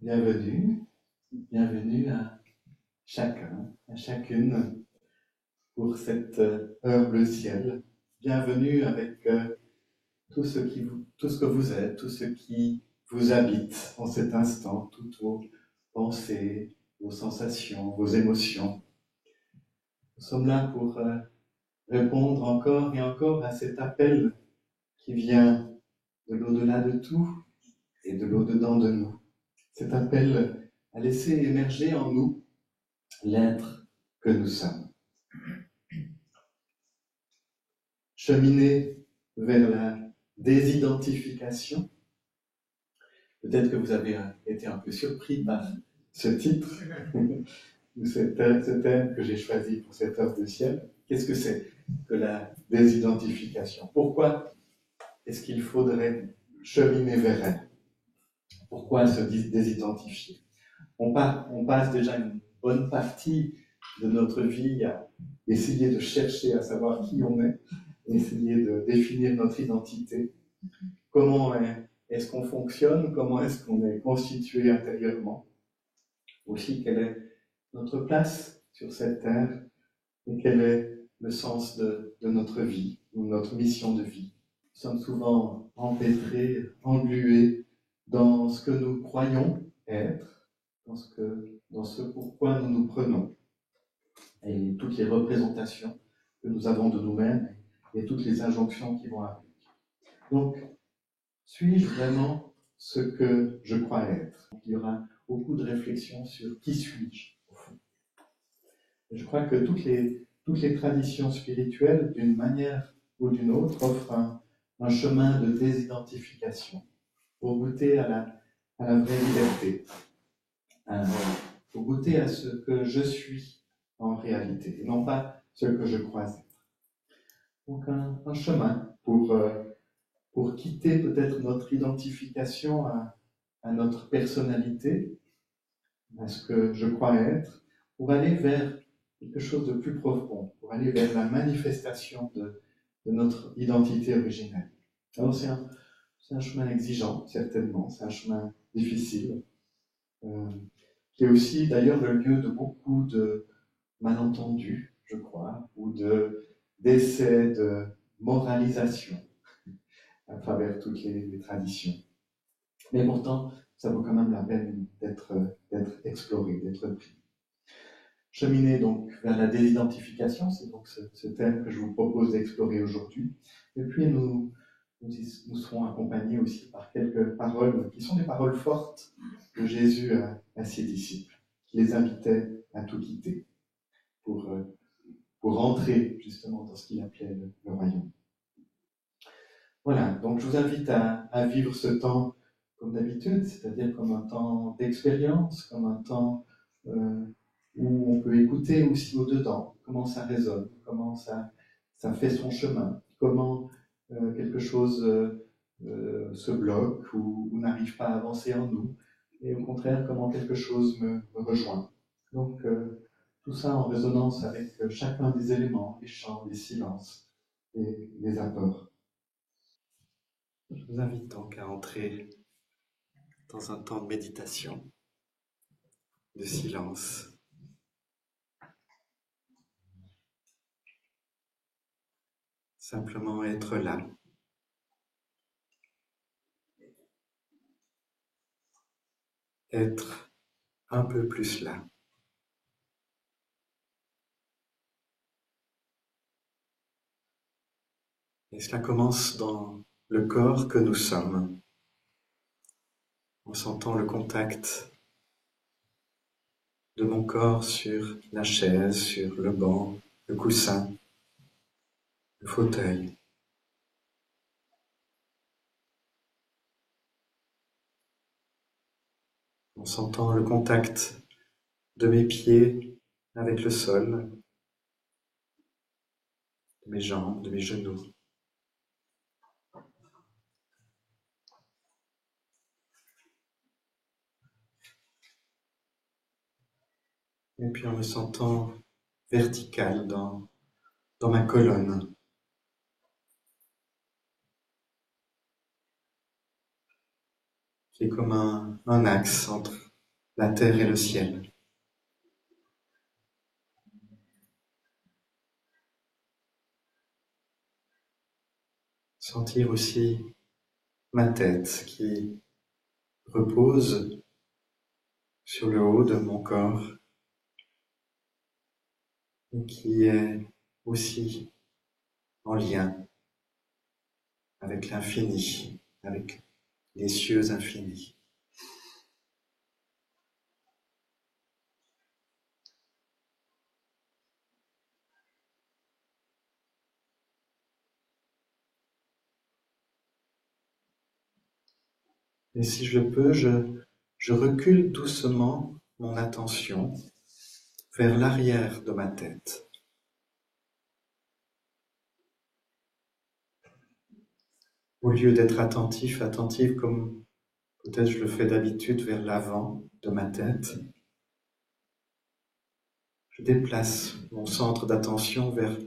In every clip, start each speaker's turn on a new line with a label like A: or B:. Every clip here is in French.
A: Bienvenue, bienvenue à chacun, à chacune pour cette heure bleu ciel. Bienvenue avec tout ce que vous êtes, tout ce qui vous habite en cet instant, toutes vos pensées, vos sensations, vos émotions. Nous sommes là pour répondre encore et encore à cet appel qui vient de l'au-delà de tout et de l'au-dedans de nous. Cet appel à laisser émerger en nous l'être que nous sommes. Cheminer vers la désidentification. Peut-être que vous avez été un peu surpris par ce titre, ou ce thème que j'ai choisi pour cette heure de ciel. Qu'est-ce que c'est que la désidentification? Pourquoi est-ce qu'il faudrait cheminer vers elle? Pourquoi se désidentifier? On passe déjà une bonne partie de notre vie à essayer de chercher à savoir qui on est, essayer de définir notre identité. Comment est-ce qu'on fonctionne? Comment est-ce qu'on est constitué intérieurement? Aussi, quelle est notre place sur cette terre et quel est le sens de notre vie ou notre mission de vie? Nous sommes souvent empêtrés, englués dans ce que nous croyons être, dans ce pourquoi nous nous prenons, et toutes les représentations que nous avons de nous-mêmes et toutes les injonctions qui vont avec. Donc, suis-je vraiment ce que je crois être? Il y aura beaucoup de réflexions sur qui suis-je, au fond. Et je crois que toutes les traditions spirituelles, d'une manière ou d'une autre, offrent un chemin de désidentification pour goûter à la vraie liberté, pour goûter à ce que je suis en réalité, et non pas ce que je crois être. Donc un chemin pour quitter peut-être notre identification à notre personnalité, à ce que je crois être, pour aller vers quelque chose de plus profond, pour aller vers la manifestation de notre identité originelle. Alors c'est un chemin exigeant, certainement, c'est un chemin difficile, qui est aussi d'ailleurs le lieu de beaucoup de malentendus, je crois, ou d'essais de moralisation à travers toutes les traditions. Mais pourtant, ça vaut quand même la peine d'être exploré, d'être pris. Cheminer donc vers la désidentification, c'est donc ce thème que je vous propose d'explorer aujourd'hui. Et puis nous serons accompagnés aussi par quelques paroles qui sont des paroles fortes de Jésus à ses disciples, qui les invitait à tout quitter pour rentrer justement dans ce qu'il appelait le royaume. Voilà, donc je vous invite à vivre ce temps comme d'habitude, c'est-à-dire comme un temps d'expérience, comme un temps où on peut écouter aussi au-dedans comment ça résonne, comment ça fait son chemin, comment quelque chose se bloque ou n'arrive pas à avancer en nous, et au contraire comment quelque chose me rejoint. Donc tout ça en résonance avec chacun des éléments, les chants, les silences et les apports. Je vous invite donc à entrer dans un temps de méditation, de silence. Simplement être là. Être un peu plus là. Et cela commence dans le corps que nous sommes, en sentant le contact de mon corps sur la chaise, sur le banc, le coussin, le fauteuil. En sentant le contact de mes pieds avec le sol, de mes jambes, de mes genoux. Et puis en me sentant vertical dans ma colonne. Qui est comme un axe entre la terre et le ciel. Sentir aussi ma tête qui repose sur le haut de mon corps et qui est aussi en lien avec l'infini, avec les cieux infinis. Et si je peux, je recule doucement mon attention vers l'arrière de ma tête. Au lieu d'être attentive comme peut-être je le fais d'habitude vers l'avant de ma tête, je déplace mon centre d'attention vers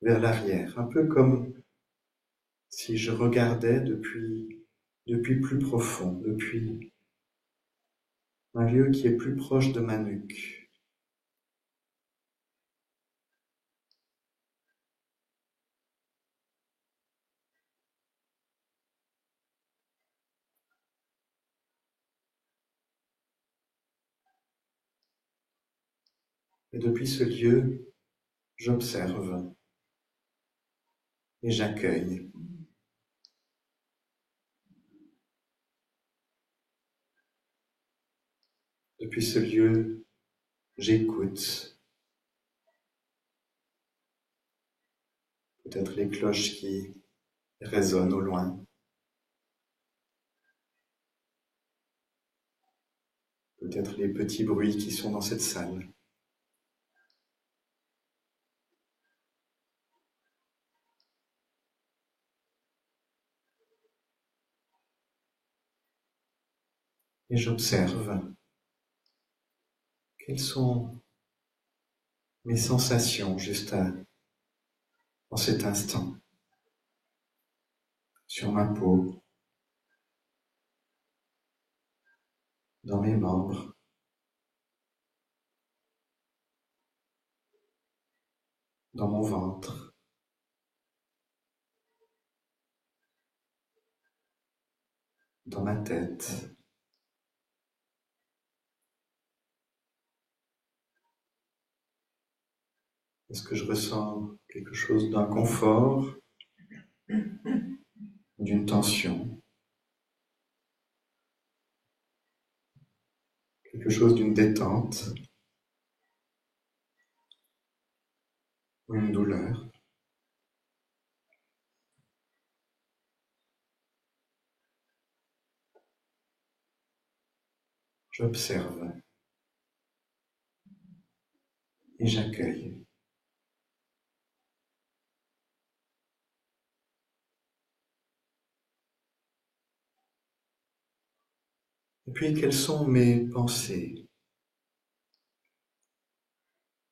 A: l'arrière, un peu comme si je regardais depuis plus profond, depuis un lieu qui est plus proche de ma nuque. Et depuis ce lieu, j'observe et j'accueille. Depuis ce lieu, j'écoute. Peut-être les cloches qui résonnent au loin. Peut-être les petits bruits qui sont dans cette salle. Et j'observe quelles sont mes sensations en cet instant, sur ma peau, dans mes membres, dans mon ventre, dans ma tête. Est-ce que je ressens quelque chose d'un confort, d'une tension, quelque chose d'une détente ou une douleur? J'observe et j'accueille. Et puis, quelles sont mes pensées?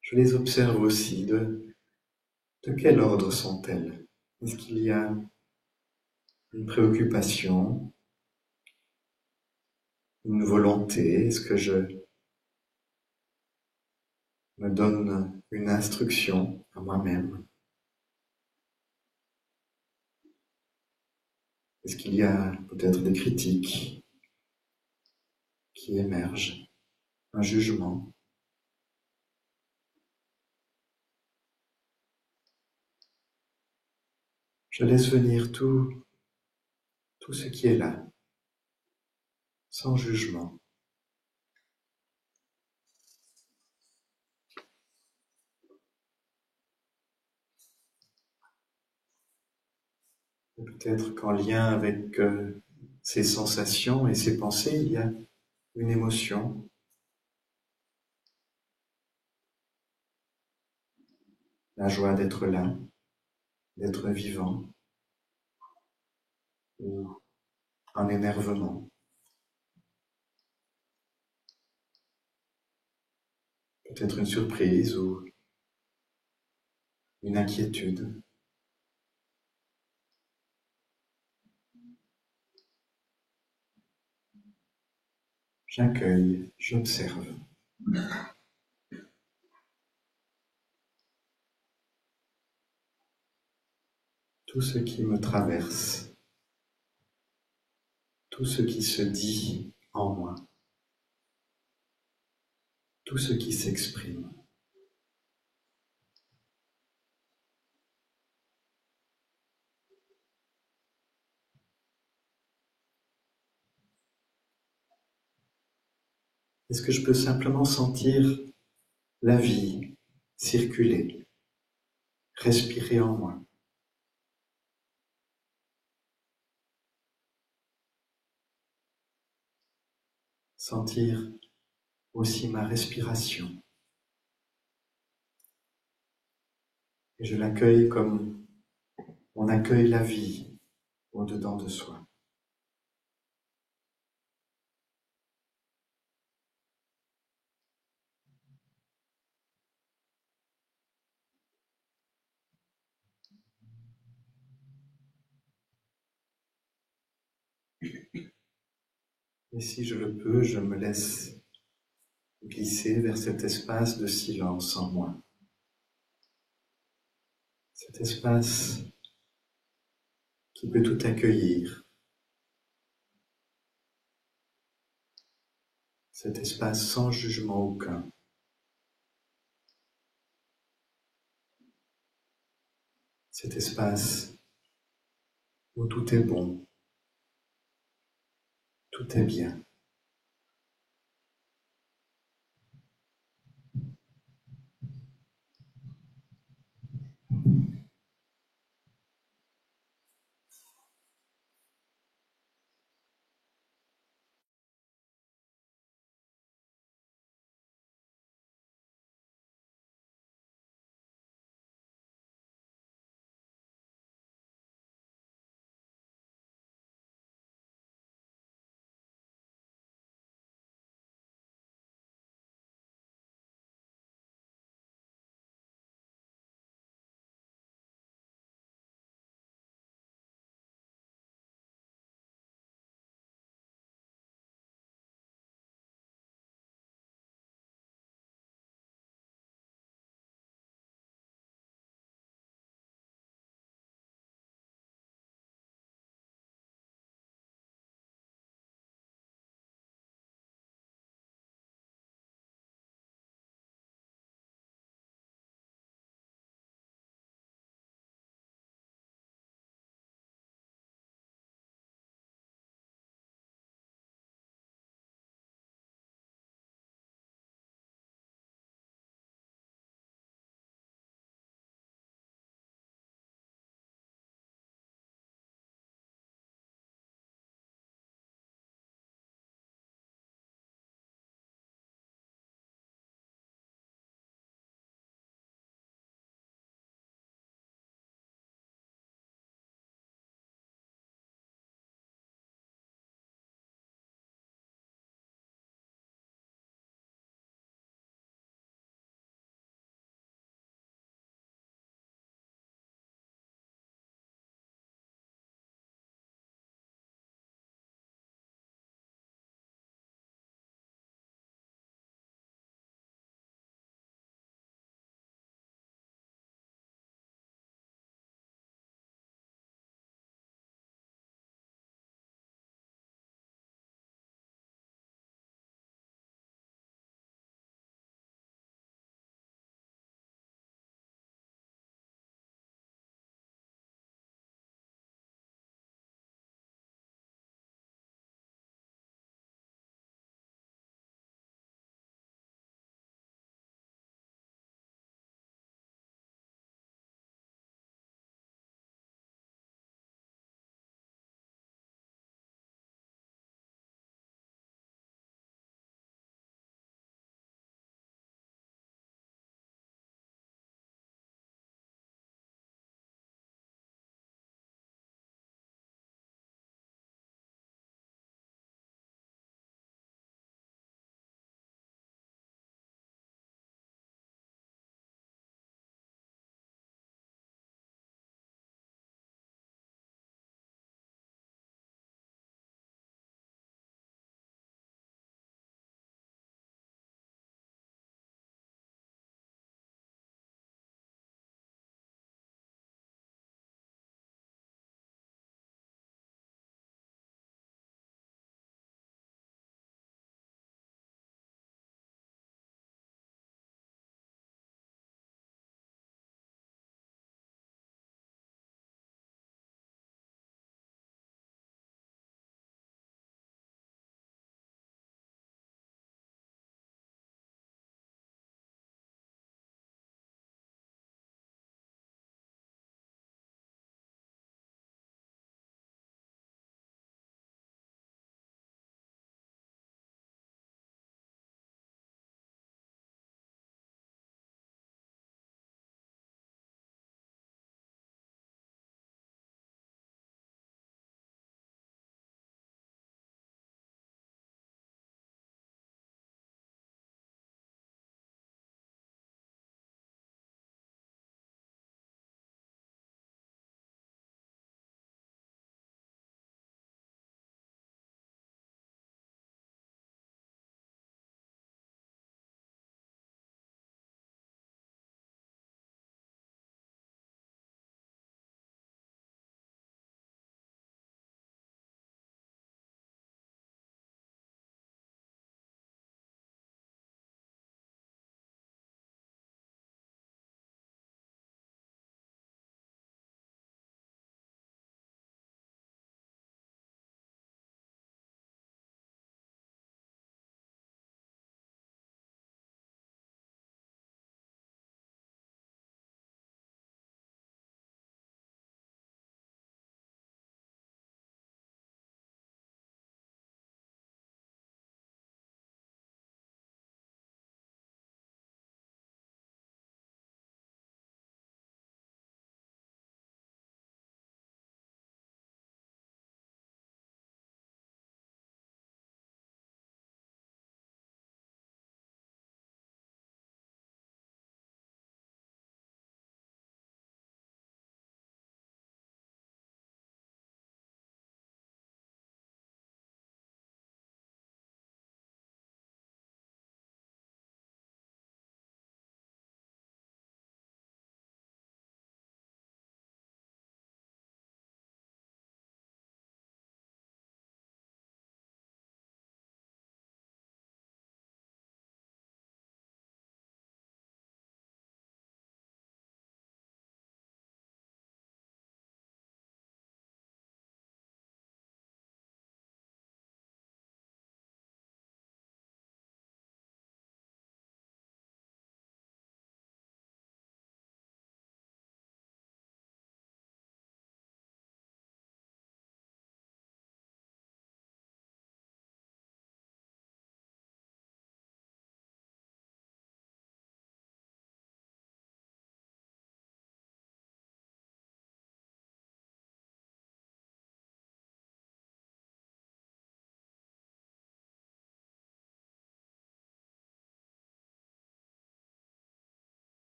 A: Je les observe aussi. De quel ordre sont-elles? Est-ce qu'il y a une préoccupation, une volonté? Est-ce que je me donne une instruction à moi-même? Est-ce qu'il y a peut-être des critiques qui émergent, un jugement? Je laisse venir tout ce qui est là, sans jugement. Et peut-être qu'en lien avec ces sensations et ces pensées, il y a une émotion, la joie d'être là, d'être vivant, ou un énervement. Peut-être une surprise ou une inquiétude. J'accueille, j'observe. Tout ce qui me traverse, tout ce qui se dit en moi, tout ce qui s'exprime. Est-ce que je peux simplement sentir la vie circuler, respirer en moi? Sentir aussi ma respiration. Et je l'accueille comme on accueille la vie au-dedans de soi. Et si je le peux, je me laisse glisser vers cet espace de silence en moi. Cet espace qui peut tout accueillir. Cet espace sans jugement aucun. Cet espace où tout est bon, tout est bien.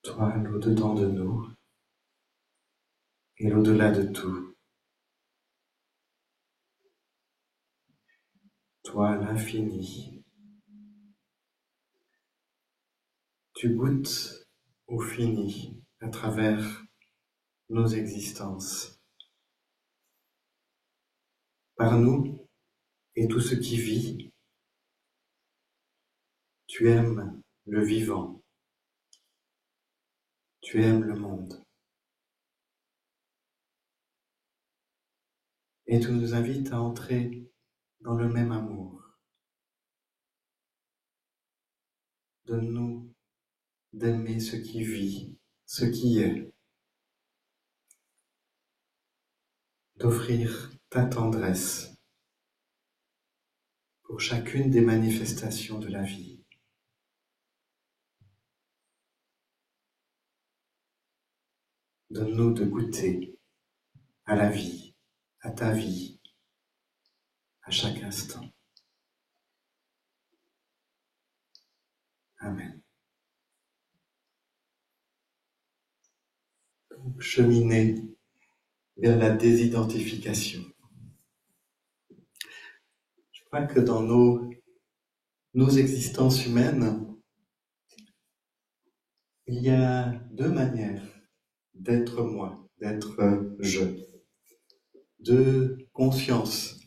A: toi l'au-dedans de nous et l'au-delà de tout, toi l'infini. Tu goûtes au fini à travers nos existences. Par nous et tout ce qui vit, tu aimes le vivant, tu aimes le monde. Et tu nous invites à entrer dans le même amour. Donne-nous d'aimer ce qui vit, ce qui est, d'offrir ta tendresse pour chacune des manifestations de la vie. Donne-nous de goûter à la vie, à ta vie, à chaque instant. Amen. Donc, cheminer vers la désidentification. Je crois que dans nos existences humaines, il y a deux manières d'être moi, d'être je. Deux consciences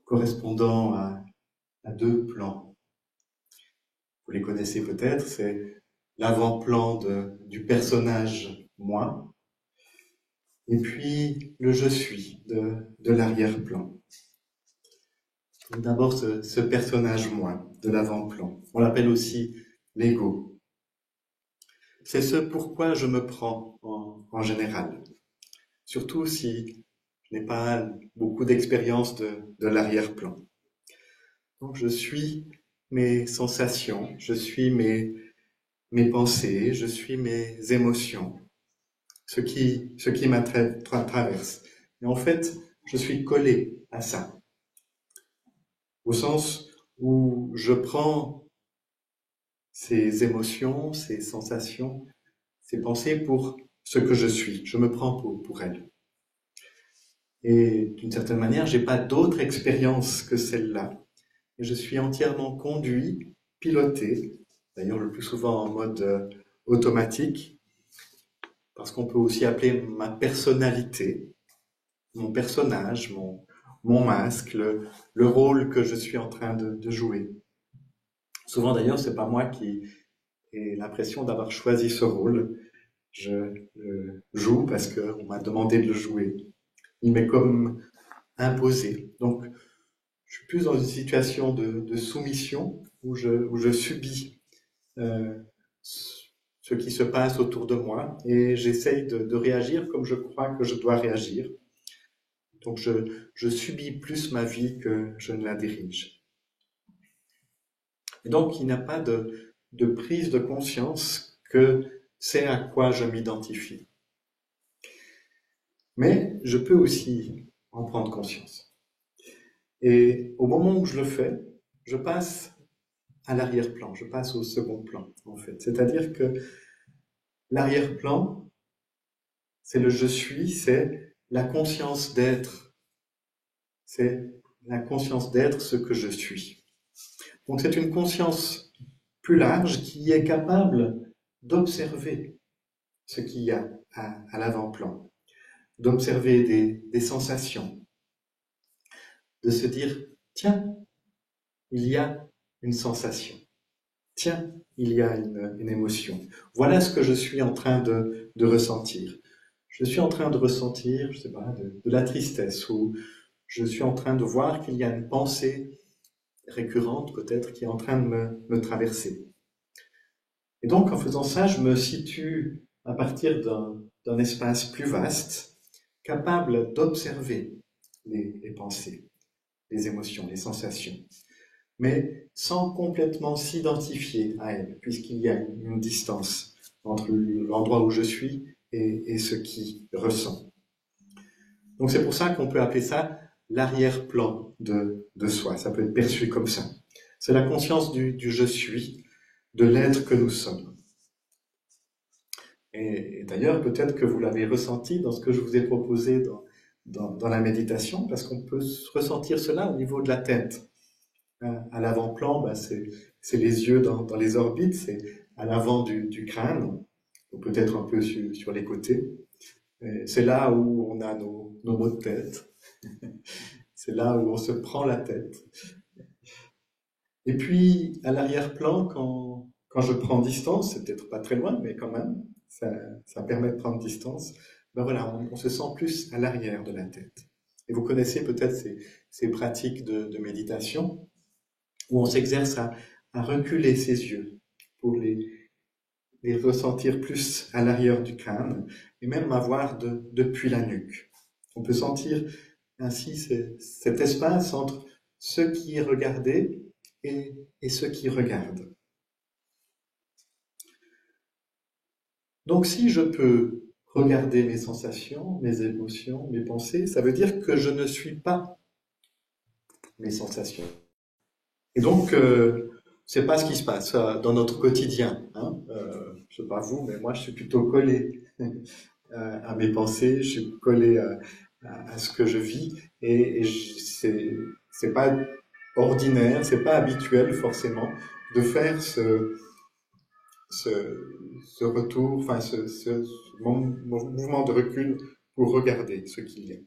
A: correspondant à deux plans. Vous les connaissez peut-être, c'est l'avant-plan du personnage moi, et puis le je suis de l'arrière-plan. D'abord ce personnage moi de l'avant-plan. On l'appelle aussi l'ego. C'est ce pourquoi je me prends en général. Surtout si je n'ai pas beaucoup d'expérience de l'arrière-plan. Donc je suis mes sensations, je suis mes pensées, je suis mes émotions, ce qui traverse. Et en fait, je suis collé à ça. Au sens où je prends ces émotions, ces sensations, ces pensées pour ce que je suis. Je me prends pour elles. Et d'une certaine manière, j'ai pas d'autre expérience que celle-là. Et je suis entièrement conduit, piloté, d'ailleurs le plus souvent en mode automatique, parce qu'on peut aussi appeler ma personnalité, mon personnage, mon masque, le rôle que je suis en train de jouer. Souvent d'ailleurs, c'est pas moi qui ai l'impression d'avoir choisi ce rôle. Je le joue parce qu'on m'a demandé de le jouer. Il m'est comme imposé. Donc, je suis plus dans une situation de soumission où je subis ce qui se passe autour de moi et j'essaye de réagir comme je crois que je dois réagir. Donc je subis plus ma vie que je ne la dirige. Et donc il n'y a pas de prise de conscience que c'est à quoi je m'identifie. Mais je peux aussi en prendre conscience. Et au moment où je le fais, je passe à l'arrière-plan, je passe au second plan, en fait. C'est-à-dire que l'arrière-plan, c'est le je suis, c'est la conscience d'être. C'est la conscience d'être ce que je suis. Donc c'est une conscience plus large qui est capable d'observer ce qu'il y a à l'avant-plan, d'observer des sensations, de se dire, tiens, il y a une sensation, tiens, il y a une émotion. Voilà ce que je suis en train de ressentir. Je suis en train de ressentir, je sais pas, de la tristesse, ou je suis en train de voir qu'il y a une pensée récurrente peut-être qui est en train de me traverser. Et donc en faisant ça, je me situe à partir d'un espace plus vaste, capable d'observer les pensées, les émotions, les sensations, mais sans complètement s'identifier à elles, puisqu'il y a une distance entre l'endroit où je suis et ce qui ressent. Donc c'est pour ça qu'on peut appeler ça l'arrière-plan de soi. Ça peut être perçu comme ça. C'est la conscience du je suis, de l'être que nous sommes. Et d'ailleurs, peut-être que vous l'avez ressenti dans ce que je vous ai proposé dans la méditation, parce qu'on peut ressentir cela au niveau de la tête. À l'avant-plan, c'est les yeux dans les orbites, c'est à l'avant du crâne, ou peut-être un peu sur les côtés. C'est là où on a nos maux de tête. C'est là où on se prend la tête. Et puis, à l'arrière-plan, quand je prends distance, c'est peut-être pas très loin, mais quand même, ça permet de prendre distance, ben voilà, on se sent plus à l'arrière de la tête. Et vous connaissez peut-être ces pratiques de méditation où on s'exerce à reculer ses yeux pour les ressentir plus à l'arrière du crâne et même à voir depuis la nuque. On peut sentir ainsi cet espace entre ce qui est regardé et ce qui regarde. Donc si je peux regarder mes sensations, mes émotions, mes pensées, ça veut dire que je ne suis pas mes sensations. Et donc, c'est pas ce qui se passe dans notre quotidien. Hein. Je sais pas vous, mais moi je suis plutôt collé à mes pensées, je suis collé à ce que je vis, et c'est pas ordinaire, c'est pas habituel forcément de faire ce retour, enfin ce mouvement de recul pour regarder ce qu'il y a.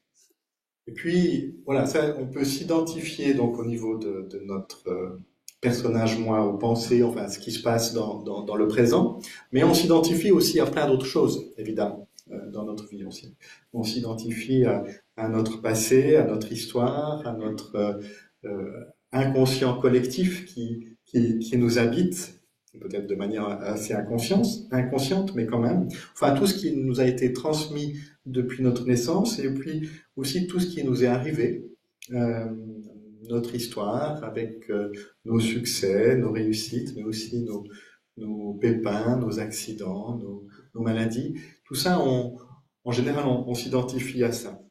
A: Et puis voilà, ça, on peut s'identifier donc au niveau de notre personnage moi, aux pensées, enfin ce qui se passe dans le présent, mais on s'identifie aussi à plein d'autres choses, évidemment, dans notre vie aussi. On s'identifie à notre passé, à notre histoire, à notre inconscient collectif qui nous habite, peut-être de manière assez inconsciente, mais quand même. Enfin, tout ce qui nous a été transmis depuis notre naissance, et puis aussi tout ce qui nous est arrivé, notre histoire, avec nos succès, nos réussites, mais aussi nos pépins, nos accidents, nos maladies. Tout ça, en général, on s'identifie à ça.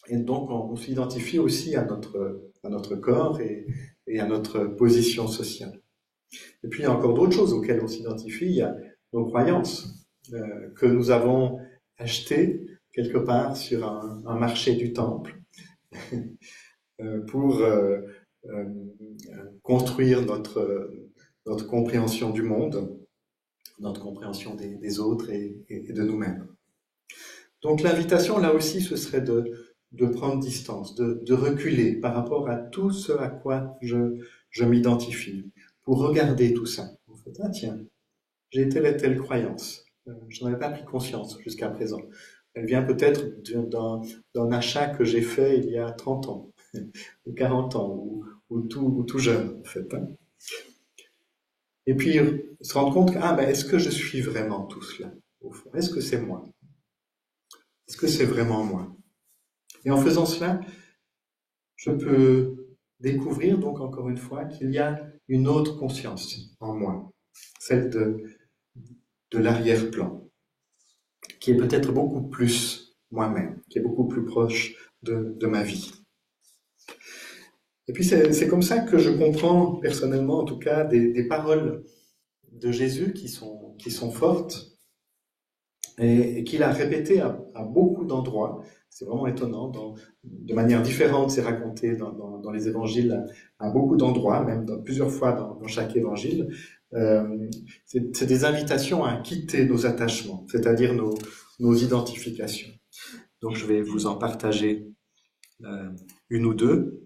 A: Et donc, on s'identifie aussi à notre corps et à notre position sociale. Et puis, il y a encore d'autres choses auxquelles on s'identifie. Il y a nos croyances que nous avons achetées quelque part sur un marché du temple pour construire notre compréhension du monde, notre compréhension des autres et de nous-mêmes. Donc l'invitation, là aussi, ce serait de prendre distance, de reculer par rapport à tout ce à quoi je m'identifie, pour regarder tout ça. En fait, ah tiens, j'ai telle et telle croyance. Je n'en avais pas pris conscience jusqu'à présent. Elle vient peut-être d'un achat que j'ai fait il y a 30 ans, ou 40 ans, ou tout jeune, en fait. Hein. Et puis, se rendre compte que, est-ce que je suis vraiment tout cela, au fond? Est-ce que c'est moi? Est-ce que c'est vraiment moi? Et en faisant cela, je peux découvrir, donc encore une fois, qu'il y a une autre conscience en moi, celle de l'arrière-plan, qui est peut-être beaucoup plus moi-même, qui est beaucoup plus proche de ma vie. Et puis c'est comme ça que je comprends personnellement, en tout cas, des paroles de Jésus qui sont fortes et qu'il a répétées à beaucoup d'endroits. C'est vraiment étonnant. De manière différente, c'est raconté dans les évangiles à beaucoup d'endroits, même plusieurs fois dans chaque évangile. C'est des invitations à quitter nos attachements, c'est-à-dire nos identifications. Donc je vais vous en partager une ou deux.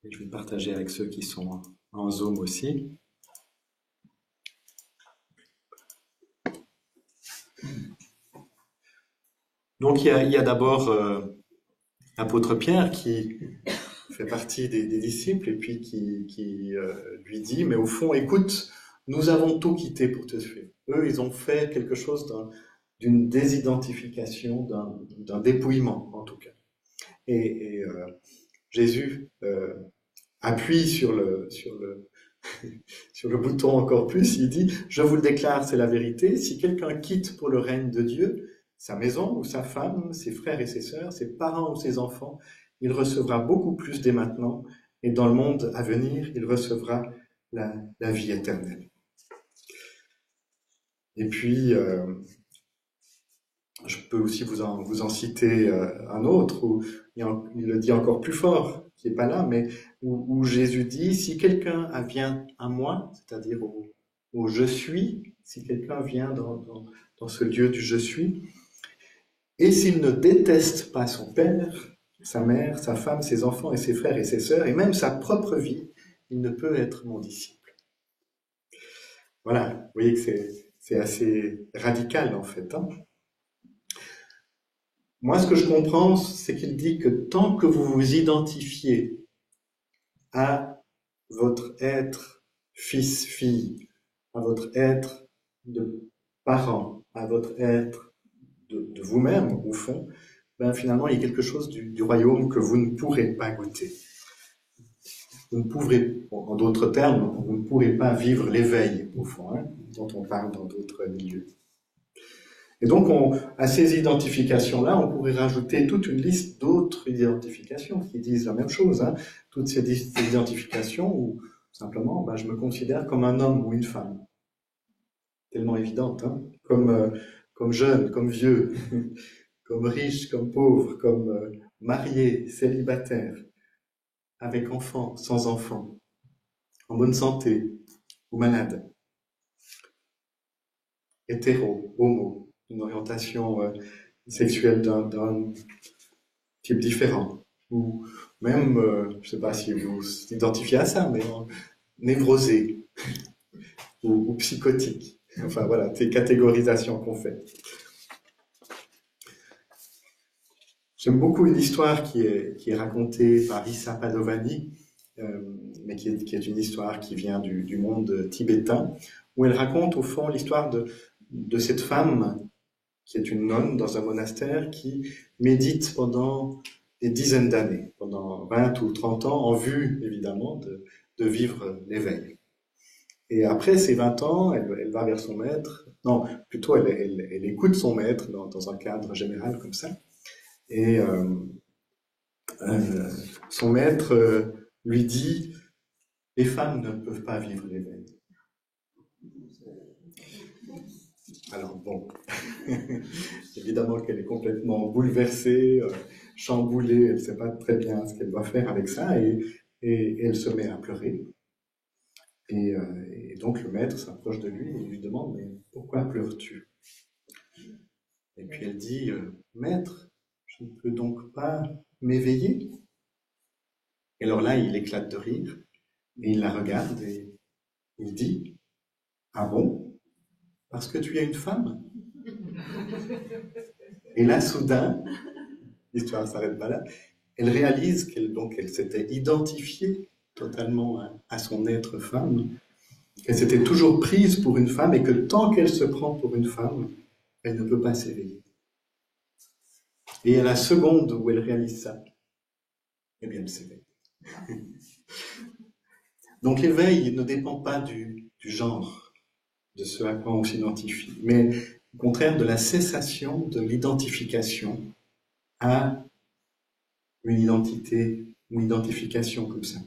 A: Et je vais partager avec ceux qui sont en Zoom aussi. Donc il y a d'abord l'apôtre Pierre qui fait partie des disciples et puis qui lui dit, mais au fond, écoute, nous avons tout quitté pour te suivre. Eux, ils ont fait quelque chose d'une désidentification, d'un dépouillement en tout cas. Et Jésus appuie sur le bouton encore plus, il dit, je vous le déclare, c'est la vérité, si quelqu'un quitte pour le règne de Dieu, sa maison ou sa femme, ses frères et ses sœurs, ses parents ou ses enfants, il recevra beaucoup plus dès maintenant, et dans le monde à venir, il recevra la vie éternelle. Et puis, je peux aussi vous en citer un autre où il le dit encore plus fort, qui n'est pas là, mais où Jésus dit, si quelqu'un vient à moi, c'est-à-dire au je suis, si quelqu'un vient dans ce lieu du je suis, et s'il ne déteste pas son père, sa mère, sa femme, ses enfants et ses frères et ses sœurs, et même sa propre vie, il ne peut être mon disciple. Voilà, vous voyez que c'est assez radical en fait. Hein. Moi, ce que je comprends, c'est qu'il dit que tant que vous vous identifiez à votre être fils, fille, à votre être de parent, à votre être de vous-même, au fond, ben finalement, il y a quelque chose du royaume que vous ne pourrez pas goûter. Vous ne pourrez, en d'autres termes, vous ne pourrez pas vivre l'éveil, au fond, hein, dont on parle dans d'autres milieux. Et donc, à ces identifications-là, on pourrait rajouter toute une liste d'autres identifications qui disent la même chose. Hein. Toutes ces identifications où, simplement, ben, je me considère comme un homme ou une femme. Tellement évidente, hein. Comme jeune, comme vieux, comme riche, comme pauvre, comme marié, célibataire, avec enfant, sans enfant, en bonne santé ou malade, hétéro, homo, une orientation sexuelle d'un type différent, ou même, je ne sais pas si vous vous identifiez à ça, mais névrosé ou psychotique. Enfin voilà, ces catégorisations qu'on fait. J'aime beaucoup une histoire qui est racontée par Issa Padovani, mais qui est une histoire qui vient du monde tibétain, où elle raconte au fond l'histoire de cette femme qui est une nonne dans un monastère qui médite pendant des dizaines d'années, pendant 20 ou 30 ans, en vue évidemment de vivre l'éveil. Et après ces 20 ans, elle va vers son maître, non, plutôt elle écoute son maître dans un cadre général comme ça, et son maître lui dit « Les femmes ne peuvent pas vivre l'éveil ». Alors bon, évidemment qu'elle est complètement bouleversée, chamboulée, elle ne sait pas très bien ce qu'elle doit faire avec ça, et elle se met à pleurer. Et donc le maître s'approche de lui et lui demande « Mais pourquoi pleures-tu » Et puis elle dit « Maître, je ne peux donc pas m'éveiller ?» Et alors là, il éclate de rire, et il la regarde, et il dit « Ah bon? Parce que tu es une femme ?» Et là, soudain, l'histoire ne s'arrête pas là, elle réalise qu'elle s'était identifiée totalement à son être femme, qu'elle s'était toujours prise pour une femme, et que tant qu'elle se prend pour une femme, elle ne peut pas s'éveiller. Et à la seconde où elle réalise ça, eh bien, elle s'éveille. Donc l'éveil ne dépend pas du genre, de ce à quoi on s'identifie, mais au contraire de la cessation de l'identification à une identité ou une identification comme ça.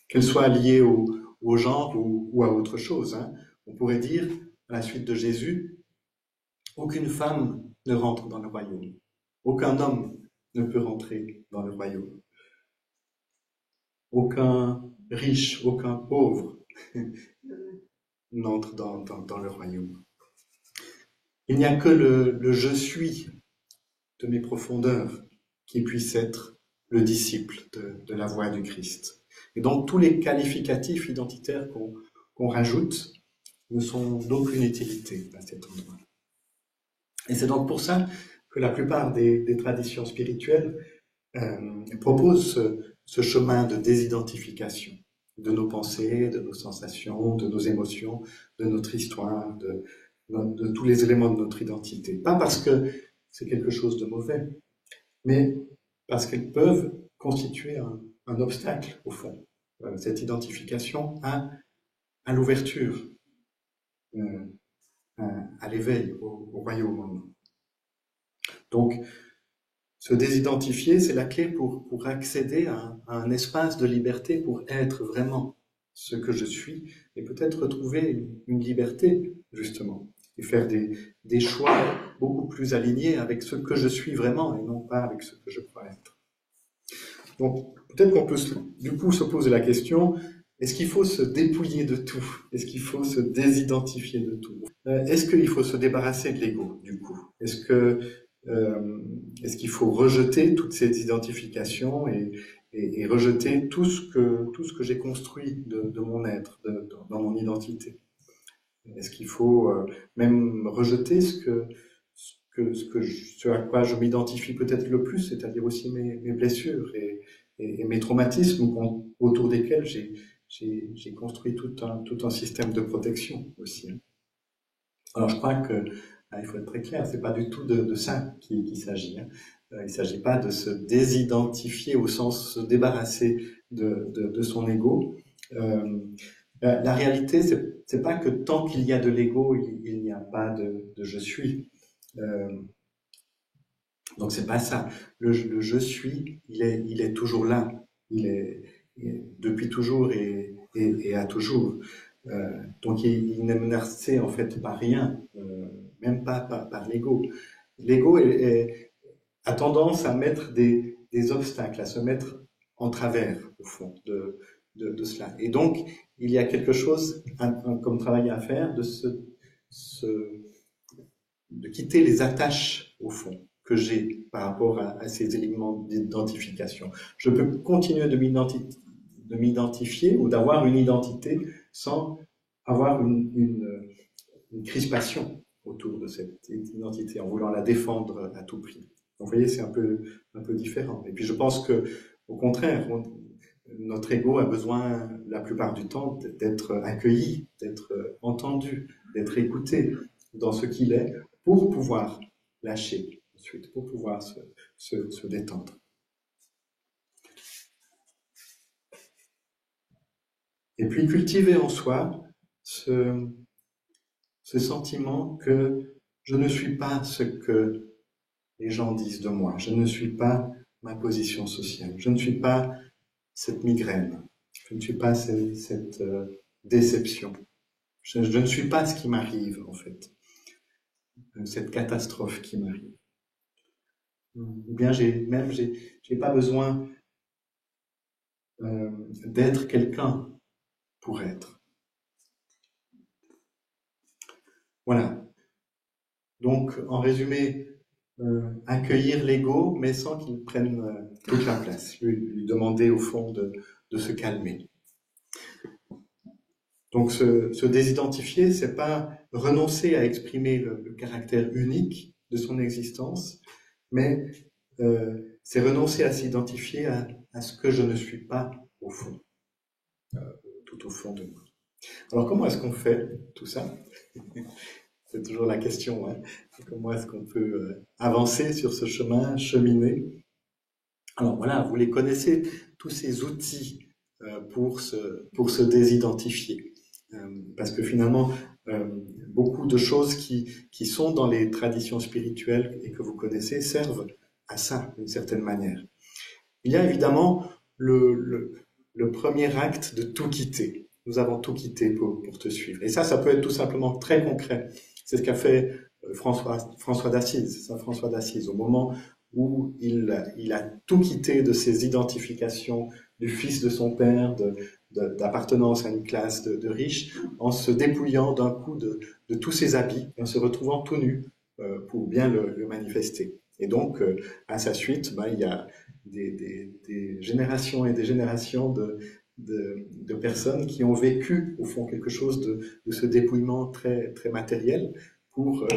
A: Qu'elle soit liée au genre ou à autre chose. Hein. On pourrait dire, à la suite de Jésus, aucune femme ne rentre dans le royaume. Aucun homme ne peut rentrer dans le royaume. Aucun riche, aucun pauvre n'entre dans le royaume. Il n'y a que le je suis de mes profondeurs qui puisse être le disciple de la voie du Christ. Et donc tous les qualificatifs identitaires qu'on rajoute ne sont d'aucune utilité à cet endroit. Et c'est donc pour ça que la plupart des traditions spirituelles proposent ce chemin de désidentification de nos pensées, de nos sensations, de nos émotions, de notre histoire, de tous les éléments de notre identité. Pas parce que c'est quelque chose de mauvais, mais parce qu'elles peuvent constituer un obstacle, au fond, cette identification à l'ouverture, à l'éveil, au royaume. Donc, se désidentifier, c'est la clé pour accéder à un espace de liberté, pour être vraiment ce que je suis, et peut-être retrouver une liberté, justement, et faire des choix beaucoup plus alignés avec ce que je suis vraiment, et non pas avec ce que je crois être. Donc, peut-être qu'on peut, du coup, se poser la question, est-ce qu'il faut se dépouiller de tout? Est-ce qu'il faut se désidentifier de tout? Est-ce qu'il faut se débarrasser de l'ego, du coup? Est-ce qu'il faut rejeter toutes ces identifications et rejeter tout ce que j'ai construit de mon être, dans mon identité? Est-ce qu'il faut même rejeter ce à quoi je m'identifie peut-être le plus, c'est-à-dire aussi mes blessures et mes traumatismes autour desquels j'ai construit tout un système de protection aussi. Alors je crois que il faut être très clair, c'est pas du tout de ça qu'il s'agit. Il ne s'agit pas de se désidentifier au sens se débarrasser de son ego. La réalité, c'est pas que tant qu'il y a de l'ego, il n'y a pas de je suis. Donc c'est pas ça. Le je suis, il est toujours là. Il est depuis toujours et à toujours. Donc il n'est menacé en fait par rien, même pas par l'ego. L'ego a tendance à mettre des obstacles, à se mettre en travers au fond de cela. Et donc il y a quelque chose comme travail à faire de quitter les attaches au fond que j'ai par rapport à ces éléments d'identification. Je peux continuer de m'identifier ou d'avoir une identité sans avoir une crispation autour de cette identité en voulant la défendre à tout prix. Donc, vous voyez, c'est un peu différent. Et puis je pense que, au contraire, notre ego a besoin la plupart du temps d'être accueilli, d'être entendu, d'être écouté dans ce qu'il est pour pouvoir lâcher ensuite, pour pouvoir se détendre. Et puis cultiver en soi ce sentiment que je ne suis pas ce que les gens disent de moi, je ne suis pas ma position sociale, je ne suis pas cette migraine, je ne suis pas cette déception, je ne suis pas ce qui m'arrive en fait, cette catastrophe qui m'arrive. Ou bien j'ai pas besoin d'être quelqu'un pour être. Voilà. Donc, en résumé, accueillir l'ego, mais sans qu'il prenne toute la place. Lui demander, au fond, de se calmer. Donc, se désidentifier, c'est pas renoncer à exprimer le caractère unique de son existence, mais c'est renoncer à s'identifier à ce que je ne suis pas, au fond, tout au fond de moi. Alors, comment est-ce qu'on fait tout ça? C'est toujours la question, hein. Comment est-ce qu'on peut avancer sur ce chemin, cheminer? Alors voilà, vous les connaissez, tous ces outils pour se désidentifier. Parce que finalement, beaucoup de choses qui sont dans les traditions spirituelles et que vous connaissez servent à ça, d'une certaine manière. Il y a évidemment le premier acte de tout quitter. Nous avons tout quitté pour te suivre. Et ça peut être tout simplement très concret. C'est ce qu'a fait François d'Assise, Saint François d'Assise, au moment où il a tout quitté de ses identifications du fils de son père, d'appartenance à une classe de riches, en se dépouillant d'un coup de tous ses habits, en se retrouvant tout nu pour bien le manifester. Et donc, à sa suite, il y a des générations et des générations de personnes qui ont vécu, au fond, quelque chose de ce dépouillement très, très matériel pour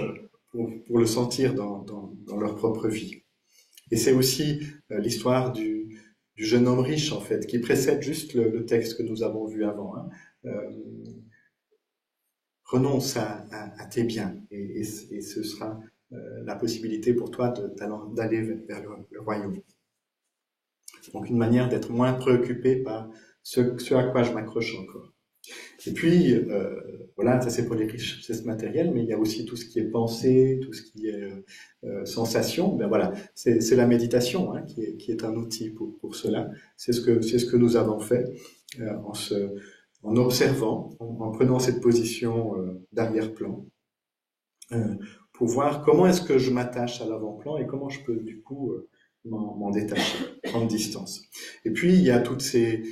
A: le sentir dans leur propre vie. Et c'est aussi l'histoire du jeune homme riche, en fait, qui précède juste le texte que nous avons vu avant. Renonce à tes biens, et ce sera la possibilité pour toi d'aller vers le royaume. Donc une manière d'être moins préoccupé par ce à quoi je m'accroche encore. Et puis, voilà, ça c'est pour les richesses matérielles, mais il y a aussi tout ce qui est pensée, tout ce qui est sensation. Ben voilà, c'est la méditation qui est un outil pour cela. C'est ce que nous avons fait en en observant, en prenant cette position d'arrière-plan, pour voir comment est-ce que je m'attache à l'avant-plan et comment je peux du coup m'en détacher, prendre distance. Et puis il y a toutes ces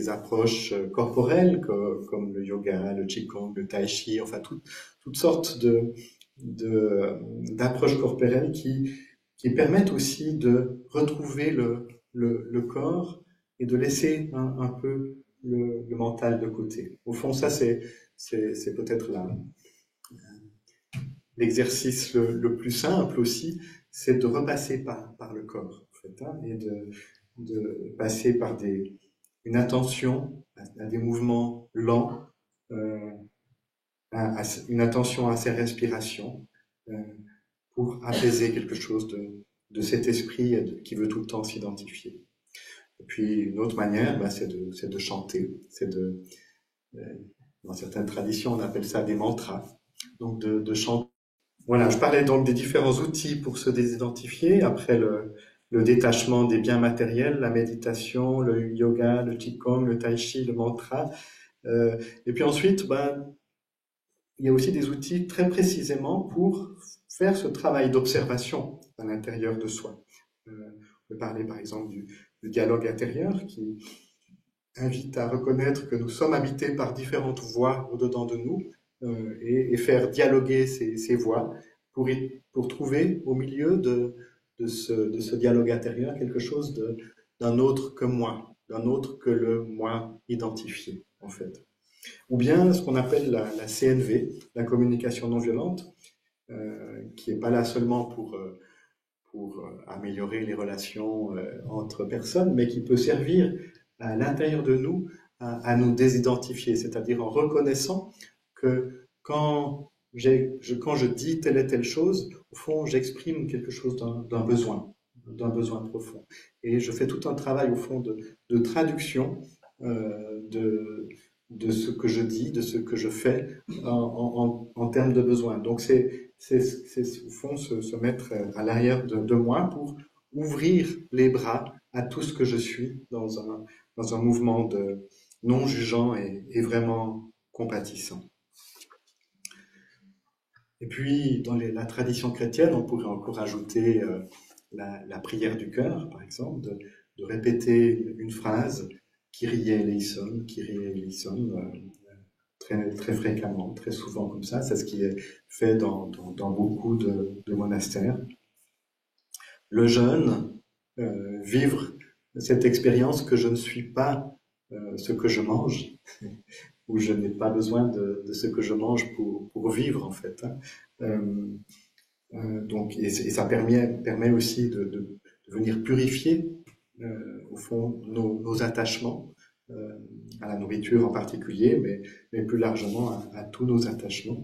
A: approches corporelles comme le yoga, le qigong, le tai chi, enfin toutes sortes d'approches corporelles qui permettent aussi de retrouver le corps et de laisser un peu le mental de côté. Au fond, ça c'est peut-être l'exercice le plus simple aussi, c'est de repasser par le corps, en fait, hein, et de passer par une attention à des mouvements lents, une attention à ses respirations, pour apaiser quelque chose de cet esprit qui veut tout le temps s'identifier. Et puis une autre manière, c'est de chanter, dans certaines traditions on appelle ça des mantras, donc de chanter. Voilà, je parlais donc des différents outils pour se désidentifier, après le détachement des biens matériels, la méditation, le yoga, le qigong, le tai chi, le mantra. Et puis ensuite, il y a aussi des outils très précisément pour faire ce travail d'observation à l'intérieur de soi. On peut parler par exemple du dialogue intérieur qui invite à reconnaître que nous sommes habités par différentes voix au-dedans de nous et faire dialoguer ces voix pour trouver au milieu de ce dialogue intérieur quelque chose d'un autre que moi, d'un autre que le moi identifié en fait. Ou bien ce qu'on appelle la CNV, la communication non violente, qui n'est pas là seulement pour améliorer les relations entre personnes, mais qui peut servir à l'intérieur de nous à nous désidentifier, c'est-à-dire en reconnaissant que quand je dis telle et telle chose, au fond, j'exprime quelque chose d'un besoin profond. Et je fais tout un travail, au fond, de traduction de ce que je dis, de ce que je fais en termes de besoin. Donc c'est au fond se mettre à l'arrière de moi pour ouvrir les bras à tout ce que je suis dans un mouvement de non jugeant et vraiment compatissant. Et puis dans la tradition chrétienne, on pourrait encore ajouter la prière du cœur, par exemple, de répéter une phrase Kyrie eleison, Kyrie eleison, très fréquemment, très souvent comme ça. C'est ce qui est fait dans beaucoup de monastères. Le jeûne, vivre cette expérience que je ne suis pas ce que je mange, où je n'ai pas besoin de ce que je mange pour vivre en fait. Donc, et ça permet aussi de venir purifier au fond nos attachements à la nourriture en particulier, mais plus largement à tous nos attachements.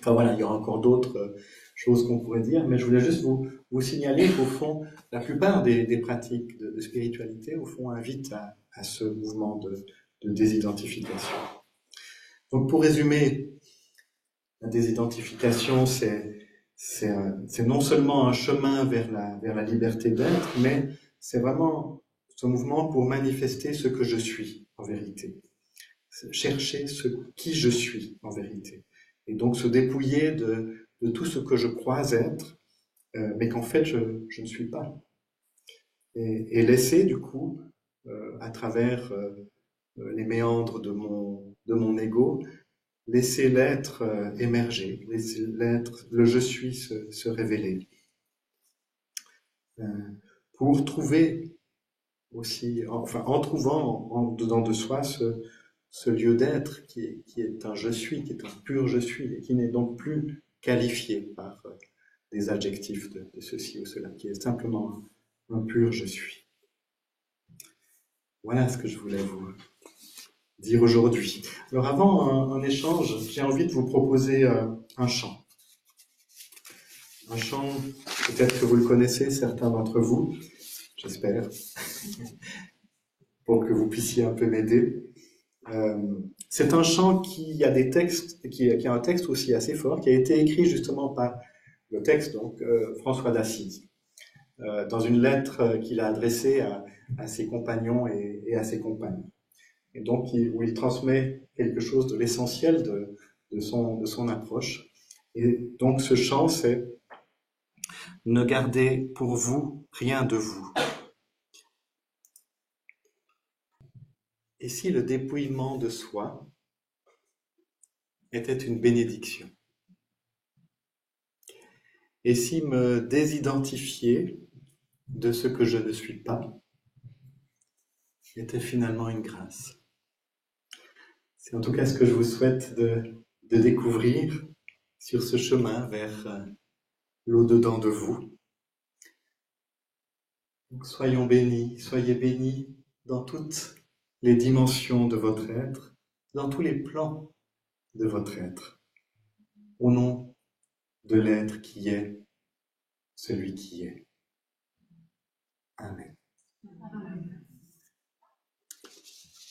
A: Enfin voilà, il y aura encore d'autres choses qu'on pourrait dire, mais je voulais juste vous signaler qu'au fond, la plupart des pratiques de spiritualité, au fond, invitent à ce mouvement de désidentification. Donc pour résumer, la désidentification, c'est non seulement un chemin vers la liberté d'être, mais c'est vraiment ce mouvement pour manifester ce que je suis en vérité. Chercher qui je suis en vérité. Et donc se dépouiller de tout ce que je crois être, mais qu'en fait je ne suis pas. Et laisser du coup, à travers les méandres de mon ego, laisser l'être émerger, laisser l'être, le je suis se révéler. Pour trouver aussi, enfin en trouvant dedans de soi ce lieu d'être qui est un je suis, qui est un pur je suis, et qui n'est donc plus qualifié par des adjectifs de ceci ou cela, qui est simplement un pur je suis. Voilà ce que je voulais vous dire aujourd'hui. Alors avant un échange, j'ai envie de vous proposer un chant. Un chant, peut-être que vous le connaissez, certains d'entre vous, j'espère, pour que vous puissiez un peu m'aider. C'est un chant qui a des textes, qui a un texte aussi assez fort, qui a été écrit justement par le texte, donc François d'Assise, dans une lettre qu'il a adressée à ses compagnons et à ses compagnes. et donc où il transmet quelque chose de l'essentiel de son approche. Et donc ce chant, c'est « Ne gardez pour vous rien de vous ». Et si le dépouillement de soi était une bénédiction? Et si me désidentifier de ce que je ne suis pas était finalement une grâce? C'est en tout cas ce que je vous souhaite de découvrir sur ce chemin vers l'au-dedans de vous. Donc, soyons bénis, soyez bénis dans toutes les dimensions de votre être, dans tous les plans de votre être, au nom de l'être qui est celui qui est. Amen.